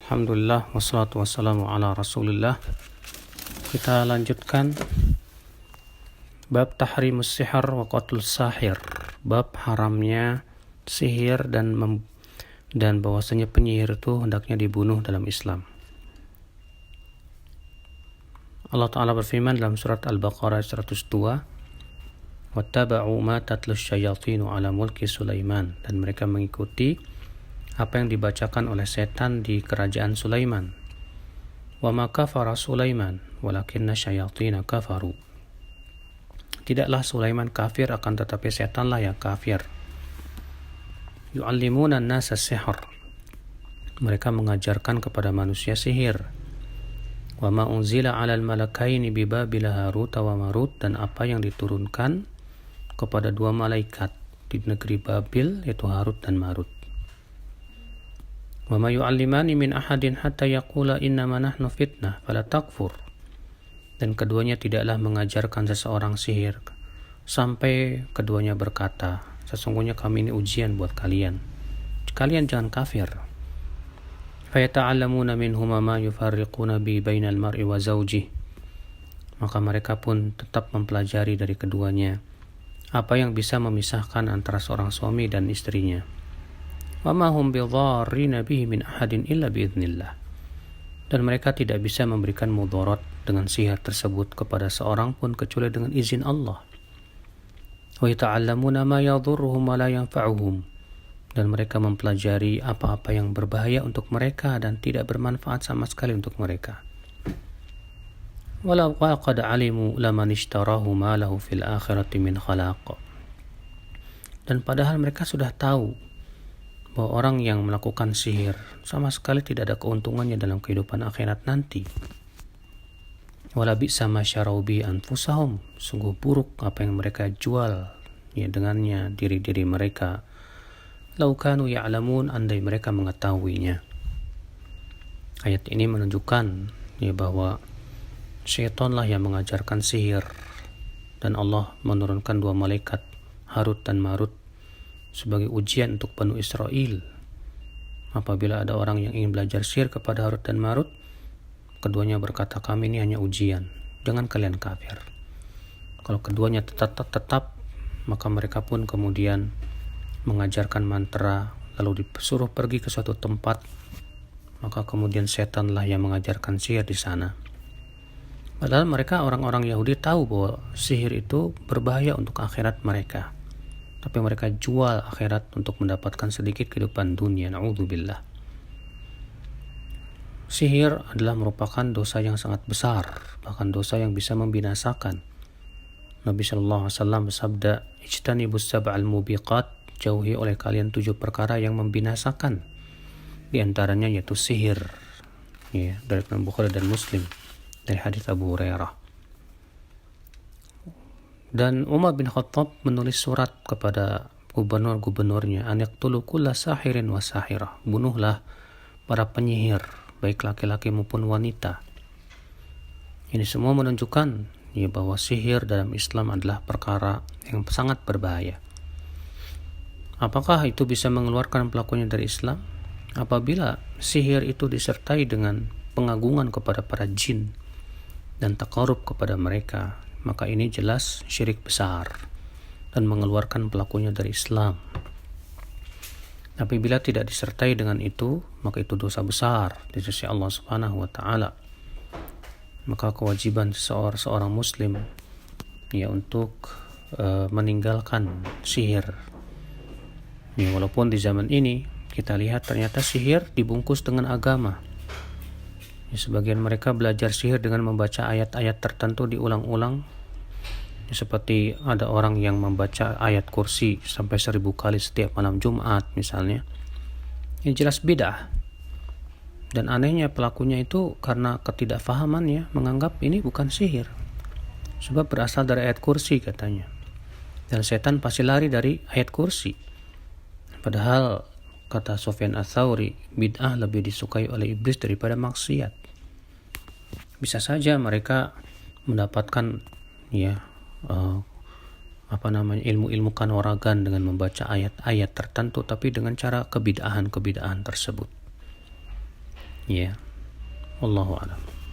Alhamdulillah wassalatu wassalamu ala rasulillah. Kita lanjutkan bab tahrimus sihar wa qatlus sahir, bab haramnya sihir dan bahwasanya penyihir itu hendaknya dibunuh dalam Islam. Allah Ta'ala berfirman dalam surat Al-Baqarah 102, wattaba'u ma tatlus syayatinu ala mulki Sulaiman, dan mereka mengikuti apa yang dibacakan oleh setan di kerajaan Sulaiman. Wa ma kafara Sulaiman walakinna syayatina kafaru. Tidaklah Sulaiman kafir, akan tetapi setanlah yang kafir. Yu'allimuna an-nasa sihr. Mereka mengajarkan kepada manusia sihir. Wa ma unzila 'alal malakaini bi Babila Harut wa Marut, dan apa yang diturunkan kepada dua malaikat di negeri Babil, yaitu Harut dan Marut. Wa ma yu'allimani min ahadin hatta yaqula innama nahnu fitnah fala takfur. Dan keduanya tidaklah mengajarkan seseorang sihir sampai keduanya berkata, sesungguhnya kami ini ujian buat kalian. Kalian jangan kafir. Fa yata'allamuna minhuma ma yufarriquna bi bainal mar'i wa zawjihi. Maka mereka pun tetap mempelajari dari keduanya apa yang bisa memisahkan antara seorang suami dan istrinya. Wa ma hum bidharrina bihi min ahadin illa biidznillah. Dan mereka tidak bisa memberikan mudarat dengan sihir tersebut kepada seorang pun kecuali dengan izin Allah. Wa yata'allamuna ma yadhurruhum wa la yanfa'uhum. Dan mereka mempelajari apa-apa yang berbahaya untuk mereka dan tidak bermanfaat sama sekali untuk mereka. Walau qad alimu laman ishtarahu ma lahu fil akhirati min khalaq. Dan padahal mereka sudah tahu bahwa orang yang melakukan sihir sama sekali tidak ada keuntungannya dalam kehidupan akhirat nanti. Wala bi'sa ma syarau bi anfusahum. Sungguh buruk apa yang mereka jual dengannya diri-diri mereka. Lau kanu ya'lamun, andai mereka mengetahuinya. Ayat ini menunjukkan bahwa syaitanlah yang mengajarkan sihir, dan Allah menurunkan dua malaikat Harut dan Marut sebagai ujian untuk Bani Israel. Apabila ada orang yang ingin belajar sihir kepada Harut dan Marut, keduanya berkata, kami ini hanya ujian, jangan kalian kafir. Kalau keduanya tetap, maka mereka pun kemudian mengajarkan mantra, lalu disuruh pergi ke suatu tempat, maka kemudian setanlah yang mengajarkan sihir di sana. Padahal mereka orang-orang Yahudi tahu bahwa sihir itu berbahaya untuk akhirat mereka. Tapi mereka jual akhirat untuk mendapatkan sedikit kehidupan dunia. Na'udzubillah. Sihir adalah merupakan dosa yang sangat besar, bahkan dosa yang bisa membinasakan. Nabi sallallahu alaihi wasallam bersabda, "Ijtanibus sab'al mubiqat." Jauhi oleh kalian 7 perkara yang membinasakan. Di antaranya yaitu sihir. Dari Imam Bukhari dan Muslim dari hadis Abu Hurairah. Dan Umar bin Khattab menulis surat kepada gubernur-gubernurnya, an yaqtulu kulla sahirin wa sahirah. Bunuhlah para penyihir, baik laki-laki maupun wanita. Ini semua menunjukkan bahwa sihir dalam Islam adalah perkara yang sangat berbahaya. Apakah itu bisa mengeluarkan pelakunya dari Islam? Apabila sihir itu disertai dengan pengagungan kepada para jin dan takarub kepada mereka, maka ini jelas syirik besar dan mengeluarkan pelakunya dari Islam. Tapi bila tidak disertai dengan itu, maka itu dosa besar di sisi Allah Subhanahu wa taala. Maka kewajiban seorang muslim untuk meninggalkan sihir. Walaupun di zaman ini kita lihat ternyata sihir dibungkus dengan agama. Sebagian mereka belajar sihir dengan membaca ayat-ayat tertentu diulang-ulang. Seperti ada orang yang membaca ayat kursi sampai 1000 kali setiap malam Jumat misalnya. Ini jelas bid'ah. Dan anehnya pelakunya itu karena ketidakfahamannya menganggap ini bukan sihir. Sebab berasal dari ayat kursi katanya. Dan setan pasti lari dari ayat kursi. Padahal kata Sufyan Ats-Tsauri, bid'ah lebih disukai oleh iblis daripada maksiat. Bisa saja mereka mendapatkan ilmu-ilmu kanuragan dengan membaca ayat-ayat tertentu, tapi dengan cara kebid'ahan tersebut. Ya, wallahu a'lam.